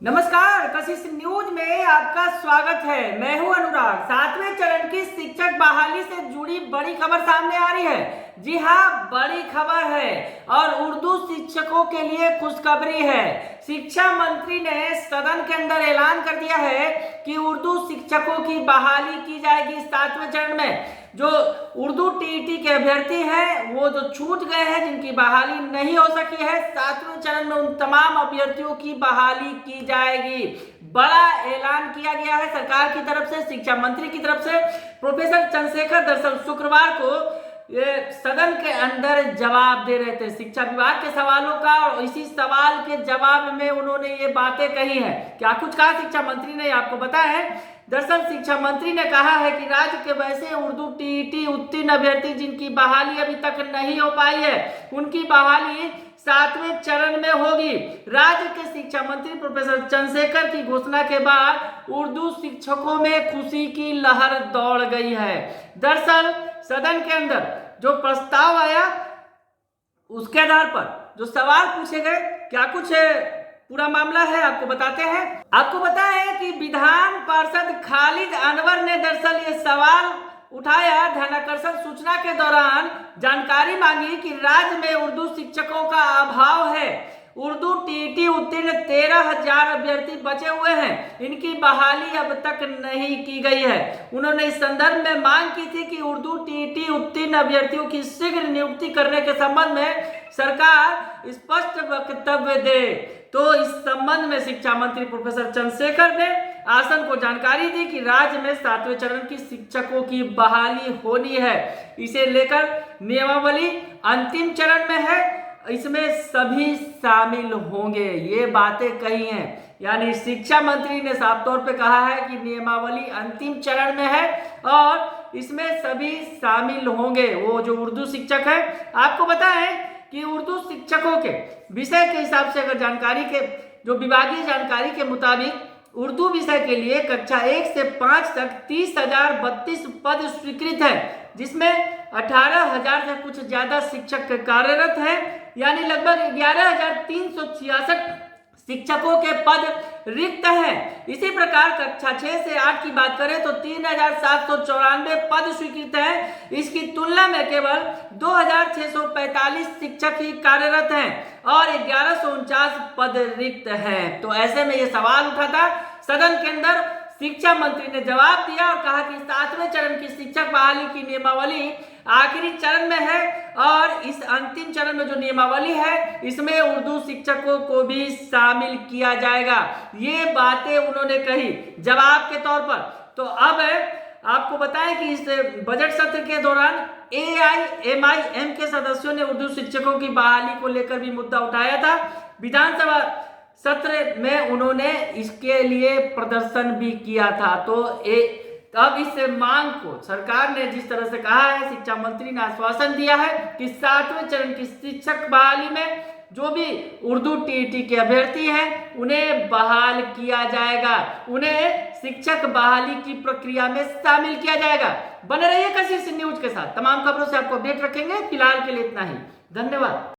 नमस्कार, कशिश न्यूज में आपका स्वागत है। मैं हूं अनुराग। 7वें चरण की शिक्षक बहाली से जुड़ी बड़ी खबर सामने आ रही है। जी हां, बड़ी खबर है और उर्दू शिक्षकों के लिए खुशखबरी है। शिक्षा मंत्री ने सदन के अंदर ऐलान कर दिया है कि उर्दू शिक्षकों की बहाली की जाएगी 7वें चरण में। जो उर्दू टीईटी के अभ्यर्थी हैं वो जो छूट गए हैं, जिनकी बहाली नहीं हो सकी है, 7वें चरण में उन तमाम अभ्यर्थियों की बहाली की जाएगी। बड़ा ऐलान किया गया है सरकार की तरफ से, शिक्षा मंत्री की तरफ से। प्रोफेसर चंद्रशेखर दरअसल शुक्रवार को ये सदन के अंदर जवाब दे रहे थे शिक्षा विभाग के सवालों का, और इसी सवाल के जवाब में उन्होंने ये बातें कही हैं। क्या कुछ कहा शिक्षा मंत्री ने, आपको बताया है। दरअसल शिक्षा मंत्री ने कहा है कि राज्य के वैसे उर्दू टीईटी उत्तीर्ण अभ्यर्थी जिनकी बहाली अभी तक नहीं हो पाई है, उनकी बहाली 7वें चरण में होगी। राज्य के शिक्षा मंत्री प्रोफेसर चंद्रशेखर की घोषणा के बाद उर्दू शिक्षकों में खुशी की लहर दौड़ गई है। दरअसल सदन के अंदर जो प्रस्ताव आया उसके आधार पर जो सवाल पूछे गए, क्या कुछ पूरा मामला है आपको बताते हैं। आपको पता है कि विधान पार्षद खालिद अनवर ने दरअसल ये सवाल उठाया। ध्यानाकर्षण सूचना के दौरान जानकारी मांगी कि राज्य में उर्दू शिक्षकों का अभाव है। उर्दू टीईटी उत्तीर्ण 13,000 अभ्यर्थी बचे हुए हैं, इनकी बहाली अब तक नहीं की गई है। उन्होंने इस संदर्भ में मांग की थी कि उर्दू टीईटी उत्तीर्ण अभ्यर्थियों की शीघ्र नियुक्ति करने के संबंध में सरकार स्पष्ट वक्तव्य दे। तो इस संबंध में शिक्षा मंत्री प्रोफेसर चंद्रशेखर ने आसन को जानकारी दी कि राज्य में 7वें चरण की शिक्षकों की बहाली होनी है। इसे लेकर नियमावली अंतिम चरण में है, इसमें सभी शामिल होंगे, ये बातें कही हैं। यानी शिक्षा मंत्री ने साफ तौर पे कहा है कि नियमावली अंतिम चरण में है और इसमें सभी शामिल होंगे, वो जो उर्दू शिक्षक है। आपको पता है कि उर्दू शिक्षकों के विषय के हिसाब से, अगर जानकारी के जो विभागीय जानकारी के मुताबिक उर्दू विषय के लिए कक्षा 1 से 5 तक 30,032 पद स्वीकृत है, जिसमें 18,000 से कुछ ज्यादा शिक्षक कार्यरत हैं। यानी लगभग 11,366 शिक्षकों के पद रिक्त हैं। इसी प्रकार कक्षा 6 से 8 की बात करें तो 3,794 पद स्वीकृत हैं। इसकी तुलना में केवल 2,645 शिक्षक ही कार्यरत हैं और 1,149 पद रिक्त हैं। तो ऐसे में ये सवाल उठा था सदन के अंदर। शिक्षा मंत्री ने जवाब दिया और कहा कि 7वें चरण की शिक्षक बहाली की नियमावली आखिरी चरण में है और इस अंतिम चरण में जो नियमावली है इसमें उर्दू शिक्षकों को भी शामिल किया जाएगा। ये बातें उन्होंने कही जवाब के तौर पर। तो अब आपको बताएं कि इस बजट सत्र के दौरान AIMIM के सदस्यों ने उर्दू शिक्षकों की बहाली को लेकर भी मुद्दा उठाया था। विधानसभा सत्र में उन्होंने इसके लिए प्रदर्शन भी किया था। तो अब इस मांग को सरकार ने जिस तरह से कहा है, शिक्षा मंत्री ने आश्वासन दिया है कि 7वें चरण की शिक्षक बहाली में जो भी उर्दू टीईटी के अभ्यर्थी हैं उन्हें बहाल किया जाएगा, उन्हें शिक्षक बहाली की प्रक्रिया में शामिल किया जाएगा। बने रहिए कशिश न्यूज के साथ, तमाम खबरों से आपको अपडेट रखेंगे। फिलहाल के लिए इतना ही, धन्यवाद।